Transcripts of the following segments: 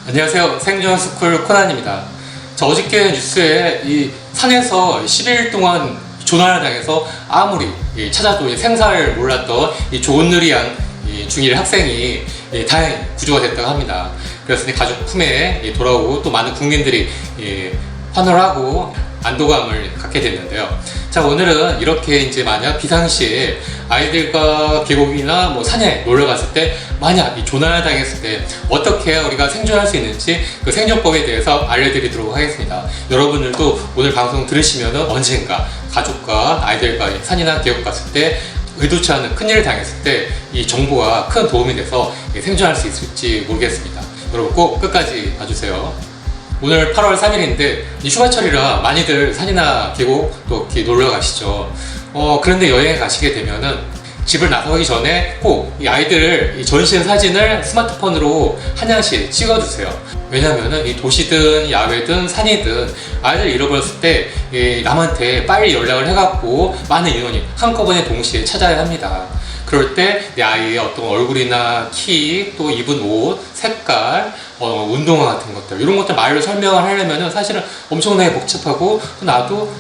안녕하세요. 생존스쿨 코난입니다. 자, 어저께 뉴스에 이 산에서 11일 동안 조난을 당해서 아무리 찾아도 생사를 몰랐던 이 조은누리 양 중1 학생이 다행히 구조가 됐다고 합니다. 그래서 가족 품에 돌아오고 또 많은 국민들이 환호를 하고 안도감을 갖게 됐는데요. 자, 오늘은 이렇게 이제 만약 비상시에 아이들과 계곡이나 뭐 산에 놀러 갔을 때 만약 이 조난을 당했을 때 어떻게 우리가 생존할 수 있는지 그 생존법에 대해서 알려드리도록 하겠습니다. 여러분들도 오늘 방송 들으시면 언젠가 가족과 아이들과 산이나 계곡 갔을 때 의도치 않은 큰일을 당했을 때 이 정보가 큰 도움이 돼서 생존할 수 있을지 모르겠습니다. 여러분 꼭 끝까지 봐주세요. 오늘 8월 3일인데 휴가철이라 많이들 산이나 계곡 또 이렇게 놀러 가시죠. 그런데 여행에 가시게 되면은 집을 나서기 전에 꼭 이 아이들 전신 사진을 스마트폰으로 한 장씩 찍어두세요. 왜냐면은 이 도시든 야외든 산이든 아이들 잃어버렸을 때 남한테 빨리 연락을 해갖고 많은 인원이 한꺼번에 동시에 찾아야 합니다. 그럴 때 내 아이의 어떤 얼굴이나 키, 또 입은 옷, 색깔, 운동화 같은 것들 이런 것들 말로 설명을 하려면은 사실은 엄청나게 복잡하고 또 나도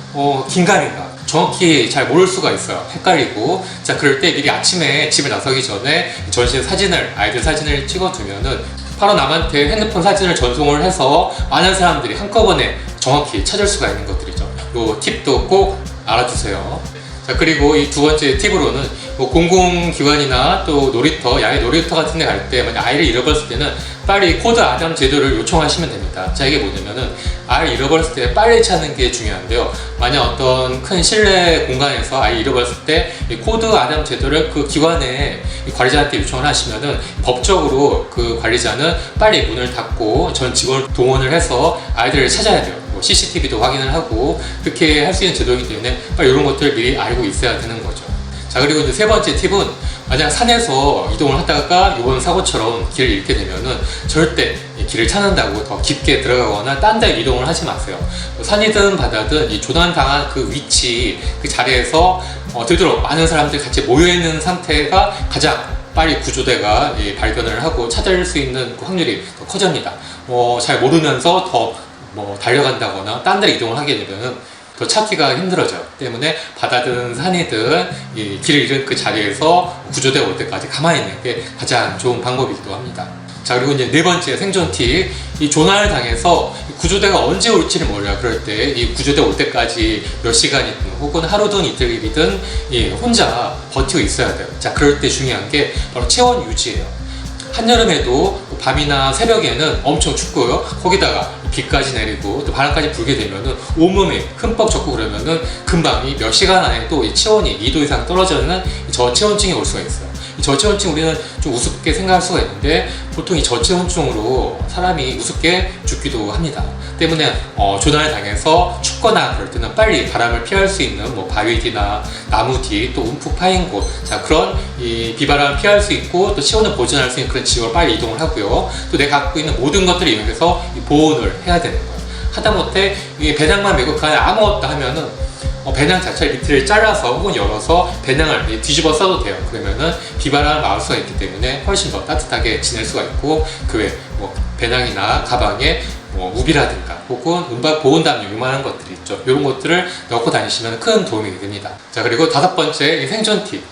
긴가민가 정확히 잘 모를 수가 있어요. 헷갈리고. 자, 그럴 때 미리 아침에 집에 나서기 전에 전신 사진을 아이들 사진을 찍어두면은 바로 남한테 핸드폰 사진을 전송을 해서 많은 사람들이 한꺼번에 정확히 찾을 수가 있는 것들이죠. 요 팁도 꼭 알아두세요. 자, 그리고 이 두 번째 팁으로는 뭐 공공기관이나 또 놀이터, 야외 놀이터 같은 데 갈 때 만약 아이를 잃어버렸을 때는 빨리 코드 아담 제도를 요청하시면 됩니다. 자, 이게 뭐냐면은 아이를 잃어버렸을 때 빨리 찾는 게 중요한데요. 만약 어떤 큰 실내 공간에서 아이를 잃어버렸을 때 이 코드 아담 제도를 그 기관의 관리자한테 요청을 하시면은 법적으로 그 관리자는 빨리 문을 닫고 전 직원을 동원을 해서 아이들을 찾아야 돼요. CCTV도 확인을 하고 그렇게 할 수 있는 제도이기 때문에 빨리 이런 것들을 미리 알고 있어야 되는 거죠. 자, 그리고 이제 세 번째 팁은 만약 산에서 이동을 하다가 이번 사고처럼 길을 잃게 되면은 절대 이 길을 찾는다고 더 깊게 들어가거나 딴 데 이동을 하지 마세요. 산이든 바다든 이 조난당한 그 위치, 그 자리에서 되도록 많은 사람들이 같이 모여있는 상태가 가장 빨리 구조대가 발견을 하고 찾을 수 있는 그 확률이 더 커집니다. 잘 모르면서 더 달려간다거나 딴 데로 이동을 하게 되면 더 찾기가 힘들어져요. 때문에 바다든 산이든 이 길을 잃은 그 자리에서 구조대가 올 때까지 가만히 있는 게 가장 좋은 방법이기도 합니다. 자, 그리고 이제 네 번째 생존 팁, 이 조난을 당해서 구조대가 언제 올지를 몰라요. 그럴 때 이 구조대 올 때까지 몇 시간이든 혹은 하루든 이틀이든 혼자 버티고 있어야 돼요. 자, 그럴 때 중요한 게 바로 체온 유지예요. 한여름에도 밤이나 새벽에는 엄청 춥고요. 거기다가 비까지 내리고 또 바람까지 불게 되면은 온몸에 흠뻑 젖고 그러면은 금방 몇 시간 안에 또 체온이 2도 이상 떨어지는 저체온증이 올 수가 있어요. 이 저체온증 우리는 좀 우습게 생각할 수가 있는데 보통 이 저체온증으로 사람이 우습게 죽기도 합니다. 때문에 조난을 당해서 춥거나 그럴 때는 빨리 바람을 피할 수 있는 바위 뒤나 나무 뒤 또 움푹 파인 곳, 자, 그런 이 비바람을 피할 수 있고 또 체온을 보존할 수 있는 그런 지역을 빨리 이동을 하고요. 또 내가 갖고 있는 모든 것들을 이용해서 보온을 해야 되는 거예요. 하다못해 이 배낭만 메고 그 안에 아무것도 하면은 배낭 자체를 밑을 잘라서 혹은 열어서 배낭을 뒤집어 써도 돼요. 그러면은 비바람을 막을 수가 있기 때문에 훨씬 더 따뜻하게 지낼 수가 있고 그 외 배낭이나 가방에 우비라든가 혹은 은박 보온담요 요만한 것들이 있죠. 이런 것들을 넣고 다니시면 큰 도움이 됩니다. 자, 그리고 다섯 번째 이 생존 팁.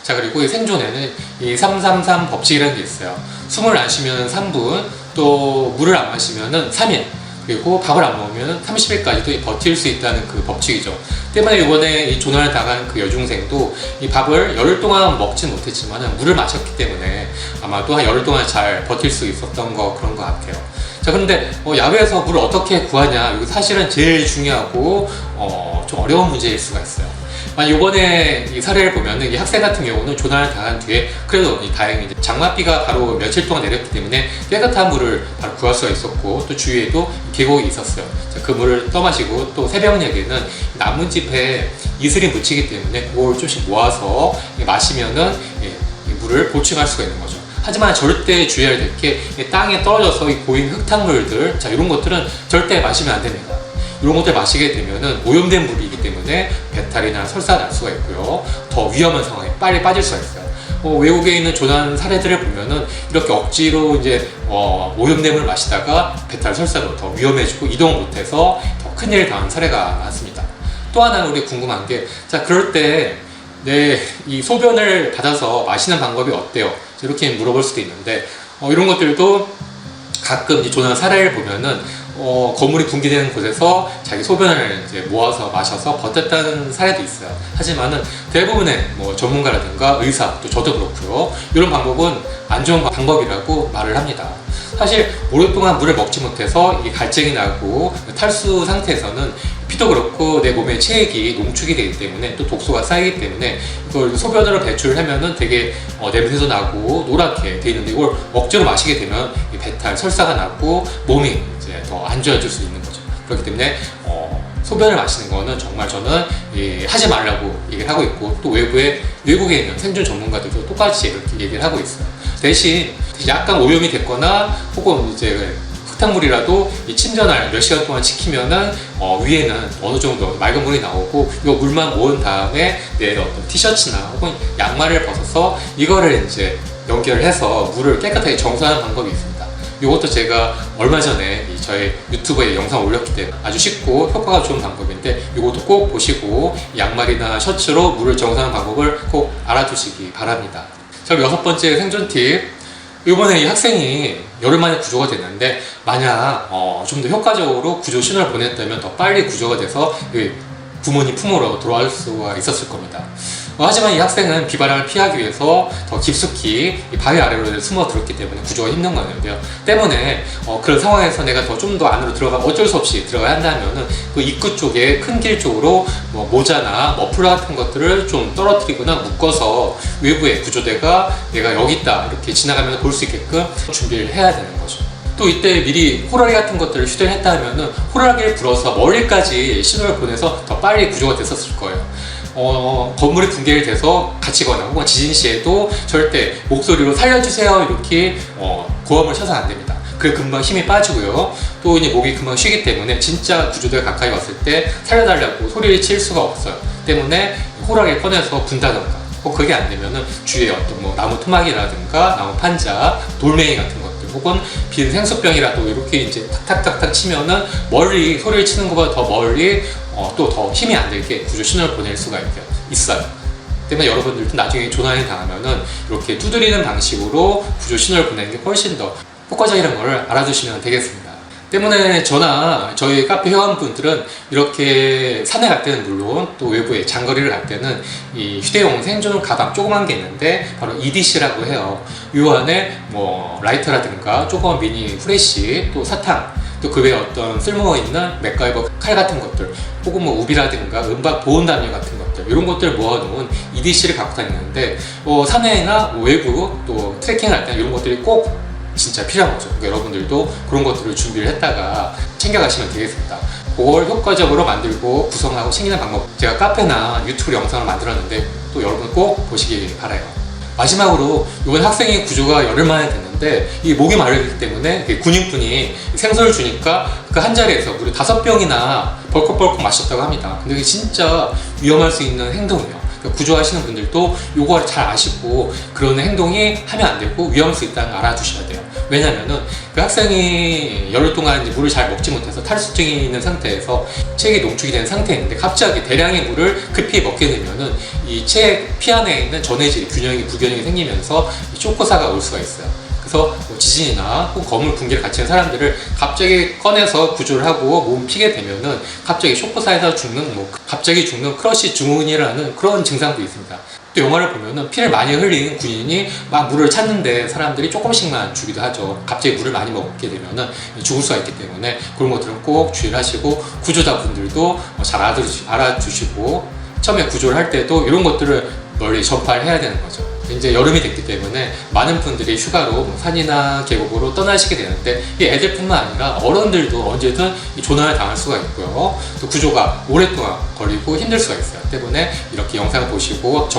자, 그리고 이 생존에는 이 333 법칙이라는 게 있어요. 숨을 안 쉬면 3분, 또 물을 안 마시면 3일, 그리고 밥을 안 먹으면 30일까지도 버틸 수 있다는 그 법칙이죠. 때문에 이번에 이 조난을 당한 그 여중생도 이 밥을 열흘 동안 먹진 못했지만 물을 마셨기 때문에 아마도 한 열흘 동안 잘 버틸 수 있었던 그런 것 같아요. 자, 그런데 야외에서 물을 어떻게 구하냐, 이거 사실은 제일 중요하고 좀 어려운 문제일 수가 있어요. 이번에 이 사례를 보면은 이 학생 같은 경우는 조난을 당한 뒤에 그래도 다행히 장맛비가 바로 며칠 동안 내렸기 때문에 깨끗한 물을 바로 구할 수가 있었고 또 주위에도 계곡이 있었어요. 자, 그 물을 떠마시고 또 새벽녘에는 나뭇잎에 이슬이 묻히기 때문에 그걸 조금씩 모아서 마시면은 이 물을 보충할 수가 있는 거죠. 하지만 절대 주의해야 될 게 땅에 떨어져서 고인 흙탕물들, 자, 이런 것들은 절대 마시면 안 됩니다. 이런 것들 마시게 되면은 오염된 물이기 때문에 배탈이나 설사 날 수가 있고요. 더 위험한 상황에 빨리 빠질 수가 있어요. 외국에 있는 조난 사례들을 보면은 이렇게 억지로 이제 오염냄을 마시다가 배탈 설사로 더 위험해지고 이동 못해서 더 큰일 당한 사례가 많습니다. 또 하나 우리 궁금한 게, 자, 그럴 때 이 소변을 받아서 마시는 방법이 어때요? 이렇게 물어볼 수도 있는데, 이런 것들도 가끔 이 조난 사례를 보면은 건물이 붕괴되는 곳에서 자기 소변을 이제 모아서 마셔서 버텼다는 사례도 있어요. 하지만은 대부분의 전문가라든가 의사, 또 저도 그렇고요, 이런 방법은 안 좋은 방법이라고 말을 합니다. 사실 오랫동안 물을 먹지 못해서 이게 갈증이 나고 탈수 상태에서는 피도 그렇고 내 몸에 체액이 농축이 되기 때문에 또 독소가 쌓이기 때문에 이걸 소변으로 배출하면은 되게 냄새도 나고 노랗게 돼 있는데, 이걸 억지로 마시게 되면 배탈 설사가 나고 몸이 이제 더 안 좋아질 수 있는 거죠. 그렇기 때문에 소변을 마시는 거는 정말 저는 하지 말라고 얘기를 하고 있고, 또 외국에 있는 생존 전문가들도 똑같이 이렇게 얘기를 하고 있어요. 대신 약간 오염이 됐거나 혹은 이제 흙탕물이라도 이 침전을 몇 시간 동안 지키면은 위에는 어느 정도 맑은 물이 나오고, 이 물만 모은 다음에 내 어떤 티셔츠나 혹은 양말을 벗어서 이거를 이제 연결해서 물을 깨끗하게 정수하는 방법이 있습니다. 이것도 제가 얼마 전에 저의 유튜브에 영상 올렸기 때문에 아주 쉽고 효과가 좋은 방법인데, 이것도 꼭 보시고 양말이나 셔츠로 물을 정수하는 방법을 꼭 알아두시기 바랍니다. 자, 그리고 6번째 생존 팁. 이번에 이 학생이 열흘 만에 구조가 됐는데, 만약 좀 더 효과적으로 구조 신호를 보냈다면 더 빨리 구조가 돼서 부모님 품으로 돌아올 수가 있었을 겁니다. 하지만 이 학생은 비바람을 피하기 위해서 더 깊숙이 이 바위 아래로 숨어들었기 때문에 구조가 힘든 거였는데요. 때문에 그런 상황에서 내가 좀 더 안으로 어쩔 수 없이 들어가야 한다면은 그 입구 쪽에 큰 길 쪽으로 모자나 머플러 같은 것들을 좀 떨어뜨리거나 묶어서 외부에 구조대가 내가 여기 있다 이렇게 지나가면 볼 수 있게끔 준비를 해야 되는 거죠. 또 이때 미리 호라기 같은 것들을 휴대를 했다 하면은 호라기를 불어서 멀리까지 신호를 보내서 더 빨리 구조가 됐었을 거예요. 건물이 붕괴를 돼서 갇히거나 혹은 지진 시에도 절대 목소리로 살려주세요 이렇게 고함을 쳐서는 안 됩니다. 그래 금방 힘이 빠지고요. 또 이제 목이 금방 쉬기 때문에 진짜 구조대가 가까이 왔을 때 살려달라고 소리를 칠 수가 없어요. 때문에 호라기를 꺼내서 분다던가, 그게 안 되면은 주위에 어떤 나무 토막이라든가 나무 판자, 돌멩이 같은 것들 혹은 빈 생수병이라도 이렇게 이제 탁탁탁탁 치면은 멀리 소리를 치는 것보다 더 멀리 또 더 힘이 안 들게 구조 신호를 보낼 수가 있어요. 때문에 여러분들도 나중에 조난이 당하면은 이렇게 두드리는 방식으로 구조 신호를 보내는 게 훨씬 더 효과적이라는 걸 알아두시면 되겠습니다. 때문에 저나 저희 카페 회원분들은 이렇게 산에 갈 때는 물론 또 외부에 장거리를 갈 때는 이 휴대용 생존 가방 조그만 게 있는데 바로 EDC라고 해요. 이 안에 라이터라든가 조그만 미니 후레쉬, 또 사탕, 또 그 외에 어떤 쓸모있는 맥가이버 칼 같은 것들 혹은 우비라든가 음박 보온 담요 같은 것들, 이런 것들을 모아놓은 EDC를 갖고 다니는데 산에나 외부 또 트레킹할 때 이런 것들이 꼭 진짜 필요한 거죠. 그러니까 여러분들도 그런 것들을 준비를 했다가 챙겨가시면 되겠습니다. 그걸 효과적으로 만들고 구성하고 챙기는 방법, 제가 카페나 유튜브 영상을 만들었는데 또 여러분 꼭 보시기 바라요. 마지막으로 이번 학생의 구조가 열흘 만에 됐는데 이 목이 마르기 때문에 군인분이 생수를 주니까 그 한 자리에서 물을 5병이나 벌컥벌컥 마셨다고 합니다. 근데 이게 진짜 위험할 수 있는 행동이에요. 그러니까 구조하시는 분들도 이거 잘 아시고 그런 행동이 하면 안 되고 위험할 수 있다는 걸 알아두셔야 돼요. 왜냐면은 그 학생이 열흘 동안 이제 물을 잘 먹지 못해서 탈수증이 있는 상태에서 체액이 농축이 된 상태인데 갑자기 대량의 물을 급히 먹게 되면은 이 체액 피 안에 있는 전해질 불균형이 생기면서 쇼크사가 올 수가 있어요. 그래서 지진이나 혹은 건물 붕괴를 같이 한 사람들을 갑자기 꺼내서 구조를 하고 몸 피게 되면은 갑자기 쇼크사에서 갑자기 죽는 크러쉬 증후군이라는 그런 증상도 있습니다. 또 영화를 보면은 피를 많이 흘린 군인이 막 물을 찾는데 사람들이 조금씩만 주기도 하죠. 갑자기 물을 많이 먹게 되면은 죽을 수가 있기 때문에 그런 것들은 꼭 주의를 하시고, 구조자분들도 잘 알아주시고 처음에 구조를 할 때도 이런 것들을 널리 전파를 해야 되는 거죠. 이제 여름이 됐기 때문에 많은 분들이 휴가로 산이나 계곡으로 떠나시게 되는데 이 애들뿐만 아니라 어른들도 언제든 조난을 당할 수가 있고요. 또 구조가 오랫동안 걸리고 힘들 수가 있어요. 때문에 이렇게 영상을 보시고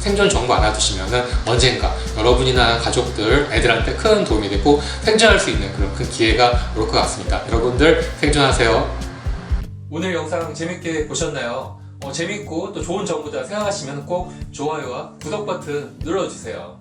생존 정보 알아두시면은 언젠가 여러분이나 가족들, 애들한테 큰 도움이 되고 생존할 수 있는 그런 큰 기회가 올 것 같습니다. 여러분들 생존하세요. 오늘 영상 재밌게 보셨나요? 재밌고 또 좋은 정보다 생각하시면 꼭 좋아요와 구독 버튼 눌러주세요.